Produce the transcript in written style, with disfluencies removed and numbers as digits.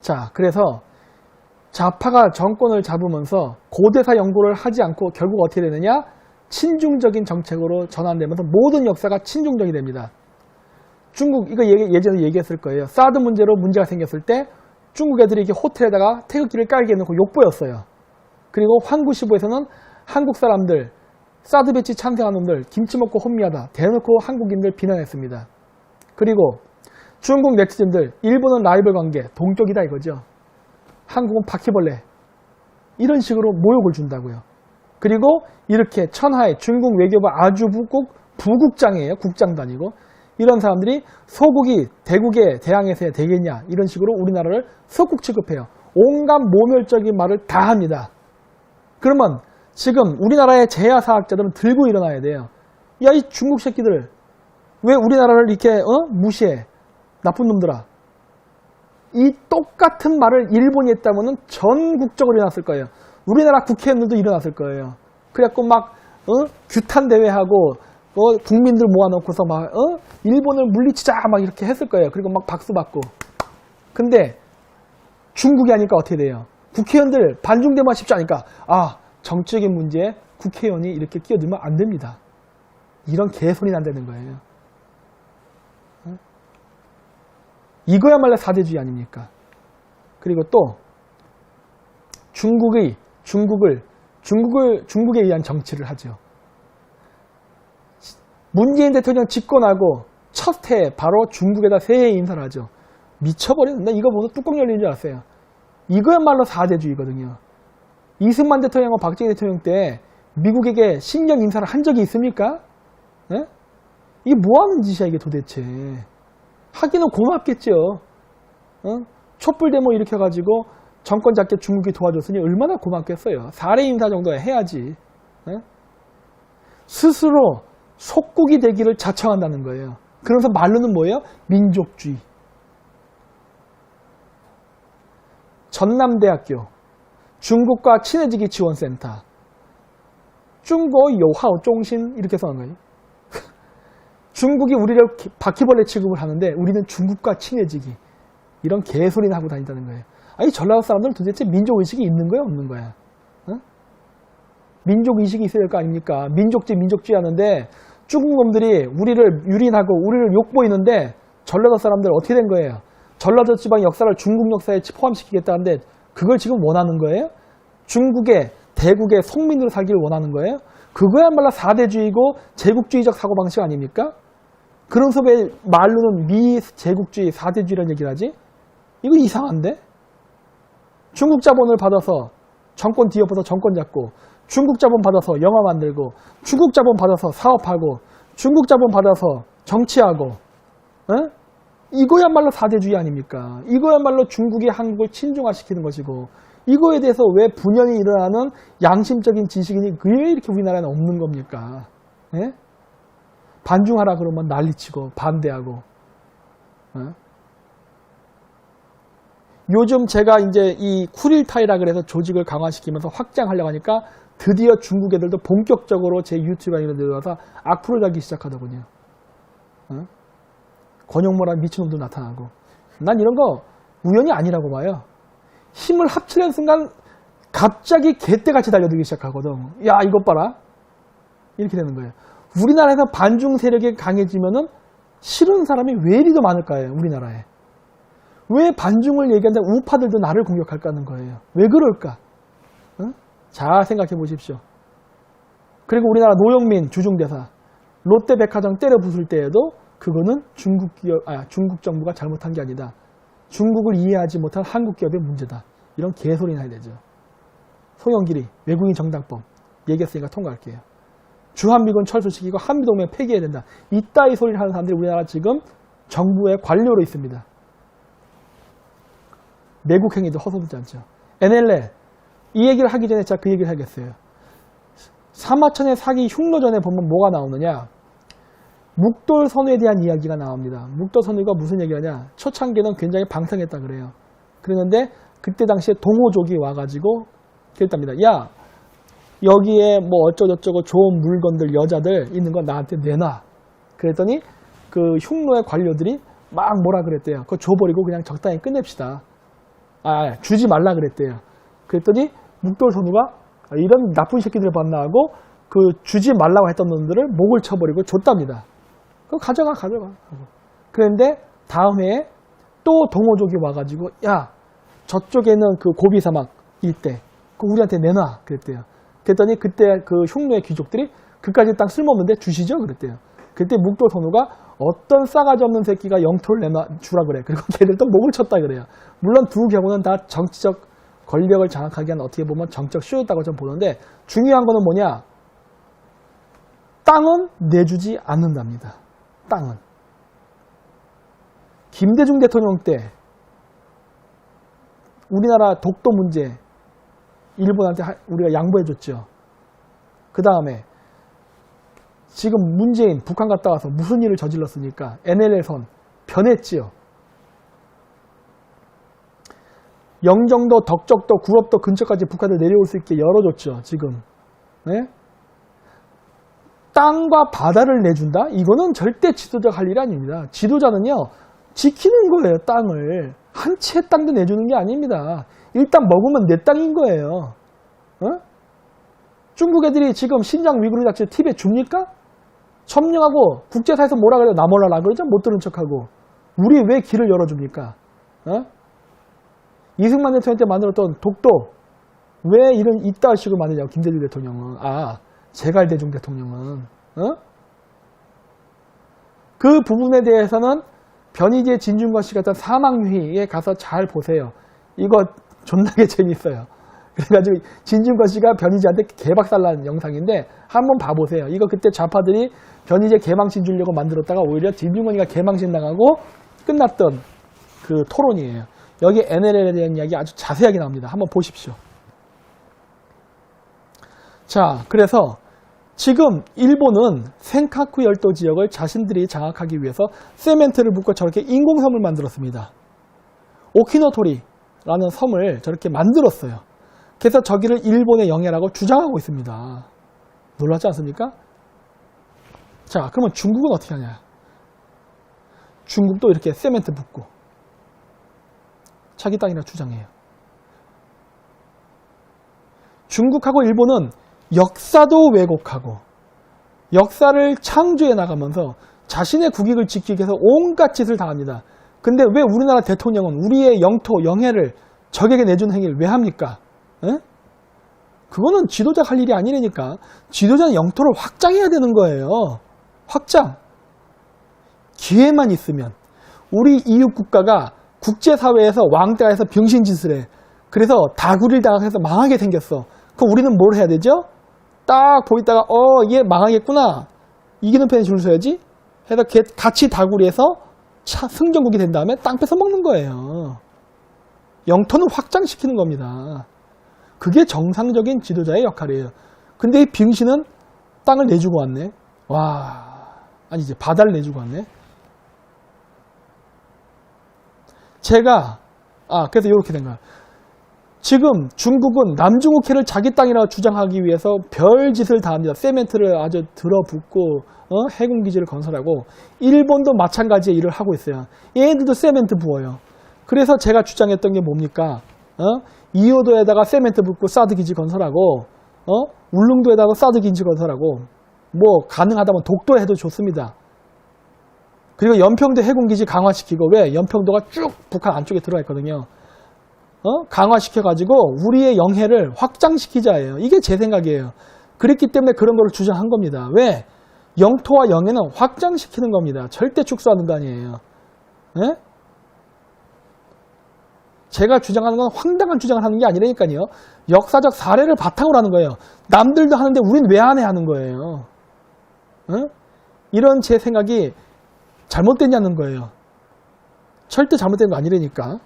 자, 그래서 좌파가 정권을 잡으면서 고대사 연구를 하지 않고 결국 어떻게 되느냐? 친중적인 정책으로 전환되면서 모든 역사가 친중적이 됩니다. 중국, 이거 예전에 얘기했을 거예요. 사드 문제로 문제가 생겼을 때 중국 애들이 이렇게 호텔에다가 태극기를 깔게 해놓고 욕보였어요. 그리고 환구시보에서는 한국 사람들, 사드 배치 찬성한 놈들, 김치 먹고 혼미하다. 대놓고 한국인들 비난했습니다. 그리고 중국 네티즌들, 일본은 라이벌 관계, 동격이다 이거죠. 한국은 바퀴벌레. 이런 식으로 모욕을 준다고요. 그리고 이렇게 천하의 중국 외교부 아주 부국장이에요. 국장도 아니고. 이런 사람들이 소국이 대국에 대항해서 되겠냐. 이런 식으로 우리나라를 소국 취급해요. 온갖 모멸적인 말을 다 합니다. 그러면 지금 우리나라의 재야사학자들은 들고 일어나야 돼요. 야, 이 중국 새끼들 왜 우리나라를 이렇게 무시해? 나쁜 놈들아. 이 똑같은 말을 일본이 했다면 전국적으로 일어났을 거예요. 우리나라 국회의원들도 일어났을 거예요. 그래갖고 막 규탄 대회하고 국민들 모아놓고서 막 일본을 물리치자 막 이렇게 했을 거예요. 그리고 막 박수 받고. 근데 중국이 하니까 어떻게 돼요? 국회의원들 반중되면 쉽지 않으니까 정치적인 문제에 국회의원이 이렇게 끼어들면 안 됩니다. 이런 개소리 난다는 거예요. 이거야말로 사대주의 아닙니까? 그리고 또 중국에 의한 정치를 하죠. 문재인 대통령 집권하고 첫 해 바로 중국에다 새해 인사를 하죠. 미쳐버리는. 나 이거 보고 뚜껑 열리는 줄 알았어요. 이거야말로 사대주의거든요. 이승만 대통령과 박정희 대통령 때 미국에게 신년 인사를 한 적이 있습니까? 네? 이게 뭐하는 짓이야 이게 도대체. 하기는 고맙겠죠. 촛불 데모 일으켜가지고 정권 잡게 중국이 도와줬으니 얼마나 고맙겠어요. 사례 인사 정도 해야지. 스스로 속국이 되기를 자청한다는 거예요. 그러면서 말로는 뭐예요? 민족주의. 전남대학교 중국과 친해지기 지원센터 중국 요하오 중심 이렇게 써놓은 거예요. 중국이 우리를 바퀴벌레 취급을 하는데 우리는 중국과 친해지기. 이런 개소리나 하고 다닌다는 거예요. 아니 전라도 사람들은 도대체 민족의식이 있는 거야 없는 거야? 민족의식이 있어야 될 거 아닙니까? 민족주의 하는데 중국 놈들이 우리를 유린하고 우리를 욕보이는데 전라도 사람들 어떻게 된 거예요? 전라도 지방 역사를 중국 역사에 포함시키겠다는데 그걸 지금 원하는 거예요? 중국의 대국의 속민으로 살기를 원하는 거예요? 그거야말로 사대주의고 제국주의적 사고방식 아닙니까? 그런 속에 말로는 미제국주의 사대주의라는 얘기를 하지? 이거 이상한데? 중국 자본을 받아서 정권 뒤엎어서 정권 잡고 중국 자본 받아서 영화 만들고 중국 자본 받아서 사업하고 중국 자본 받아서 정치하고 이거야말로 사대주의 아닙니까? 이거야말로 중국이 한국을 친중화시키는 것이고 이거에 대해서 왜 분열이 일어나는 양심적인 지식인이 왜 이렇게 우리나라에는 없는 겁니까? 예? 반중하라 그러면 난리치고 반대하고. 요즘 제가 이제 이 쿠릴타이라 그래서 조직을 강화시키면서 확장하려고 하니까 드디어 중국 애들도 본격적으로 제 유튜브에 이런 데 들어와서 악플을 달기 시작하더군요. 권용모란 미친놈도 나타나고. 난 이런 거 우연이 아니라고 봐요. 힘을 합치는 순간 갑자기 개떼같이 달려들기 시작하거든. 야 이것 봐라. 이렇게 되는 거예요. 우리나라에서 반중 세력이 강해지면은 싫은 사람이 왜 이리 더 많을까요? 우리나라에. 왜 반중을 얘기하는데 우파들도 나를 공격할까 하는 거예요. 왜 그럴까? 잘 생각해 보십시오. 그리고 우리나라 노영민 주중대사 롯데백화점 때려 부술 때에도 그거는 중국 정부가 잘못한 게 아니다. 중국을 이해하지 못한 한국 기업의 문제다. 이런 개소리나 해야 되죠. 송영길이 외국인 정당법 얘기했으니까 통과할게요. 주한미군 철수시키고 한미동맹 폐기해야 된다. 이따위 소리를 하는 사람들이 우리나라 지금 정부의 관료로 있습니다. 내국 행위도 허소하지 않죠. NLL 이 얘기를 하기 전에 제가 그 얘기를 하겠어요. 사마천의 사기 흉노전에 보면 뭐가 나오느냐. 묵돌 선우에 대한 이야기가 나옵니다. 묵돌 선우가 무슨 얘기하냐. 초창기는 굉장히 방탕했다 그래요. 그랬는데 그때 당시에 동호족이 와가지고 그랬답니다. 야 여기에 뭐 어쩌고저쩌고 좋은 물건들 여자들 있는 거 나한테 내놔. 그랬더니 그 흉노의 관료들이 막 뭐라 그랬대요. 그거 줘버리고 그냥 적당히 끝냅시다. 주지 말라 그랬대요. 그랬더니 묵돌 선우가 이런 나쁜 새끼들 봤나 하고 그 주지 말라고 했던 놈들을 목을 쳐버리고 줬답니다. 그거 가져가. 그런데 다음 해에 또 동호족이 와가지고 야 저쪽에는 그 고비 사막 있대. 그 우리한테 내놔 그랬대요. 그랬더니 그때 그 흉노의 귀족들이 그까지 땅 쓸모없는데 주시죠 그랬대요. 그때 묵돌 선우가 어떤 싸가지 없는 새끼가 영토를 내놔 주라 그래. 그리고 걔들도 목을 쳤다 그래요. 물론 두 경우는 다 정치적 권력을 장악하기 위한 어떻게 보면 정적 쇼였다고 저는 보는데 중요한 거는 뭐냐? 땅은 내주지 않는답니다. 땅은. 김대중 대통령 때 우리나라 독도 문제 일본한테 우리가 양보해줬죠. 그 다음에 지금 문재인 북한 갔다 와서 무슨 일을 저질렀으니까 NLL선 변했지요. 영정도, 덕적도, 구럽도 근처까지 북한을 내려올 수 있게 열어줬죠. 지금. 네? 땅과 바다를 내준다? 이거는 절대 지도자가 할 일이 아닙니다. 지도자는요. 지키는 거예요. 땅을. 한 채 땅도 내주는 게 아닙니다. 일단 먹으면 내 땅인 거예요. 중국 애들이 지금 신장 위구르 작전 TV에 줍니까? 점령하고 국제사에서 뭐라 그래요? 나 몰라라 그러죠? 못 들은 척하고. 우리 왜 길을 열어줍니까? 이승만 대통령 때 만들었던 독도 왜 이런 이따위 식으로 만드냐고 김대중 대통령은. 제갈대중 대통령은. 그 부분에 대해서는 변희재 진중권 씨 같은 사망위에 가서 잘 보세요. 이거 존나게 재밌어요. 그래가지고 진중권 씨가 변희재한테 개박살난 영상인데 한번 봐보세요. 이거 그때 좌파들이 변희재 개망신 주려고 만들었다가 오히려 진중권이가 개망신 당하고 끝났던 그 토론이에요. 여기 NLL에 대한 이야기 아주 자세하게 나옵니다. 한번 보십시오. 자, 그래서 지금 일본은 센카쿠 열도 지역을 자신들이 장악하기 위해서 세멘트를 붓고 저렇게 인공섬을 만들었습니다. 오키노토리라는 섬을 저렇게 만들었어요. 그래서 저기를 일본의 영해라고 주장하고 있습니다. 놀랍지 않습니까? 자, 그러면 중국은 어떻게 하냐? 중국도 이렇게 세멘트 붓고 자기 땅이라 주장해요. 중국하고 일본은 역사도 왜곡하고 역사를 창조해 나가면서 자신의 국익을 지키기 위해서 온갖 짓을 당합니다. 근데 왜 우리나라 대통령은 우리의 영토, 영해를 적에게 내준 행위를 왜 합니까? 에? 그거는 지도자가 할 일이 아니라니까. 지도자는 영토를 확장해야 되는 거예요. 확장. 기회만 있으면. 우리 이웃 국가가 국제사회에서 왕따가 해서 병신짓을 해. 그래서 다구리를 당해서 망하게 생겼어. 그럼 우리는 뭘 해야 되죠? 딱 보이다가 얘 망하겠구나. 이기는 편에 줄 서야지. 해서 같이 다구리에서 승전국이 된 다음에 땅 뺏어 먹는 거예요. 영토는 확장시키는 겁니다. 그게 정상적인 지도자의 역할이에요. 근데 이 병신은 땅을 내주고 왔네. 아니지, 바다를 내주고 왔네. 제가 그래서 이렇게 된 거야. 지금 중국은 남중국해를 자기 땅이라고 주장하기 위해서 별짓을 다 합니다. 세멘트를 아주 들어붓고 해군기지를 건설하고 일본도 마찬가지의 일을 하고 있어요. 얘네들도 세멘트 부어요. 그래서 제가 주장했던 게 뭡니까? 이호도에다가 세멘트 붓고 사드기지 건설하고 울릉도에다가 사드기지 건설하고 뭐 가능하다면 독도에 해도 좋습니다. 그리고 연평도 해군기지 강화시키고 왜? 연평도가 쭉 북한 안쪽에 들어가 있거든요. 강화시켜가지고 우리의 영해를 확장시키자예요. 이게 제 생각이에요. 그랬기 때문에 그런 걸 주장한 겁니다. 왜? 영토와 영해는 확장시키는 겁니다. 절대 축소하는 거 아니에요. 네? 제가 주장하는 건 황당한 주장을 하는 게 아니라니까요. 역사적 사례를 바탕으로 하는 거예요. 남들도 하는데 우린 왜 안 해 하는 거예요. 이런 제 생각이 잘못됐냐는 거예요. 절대 잘못된 거 아니라니까.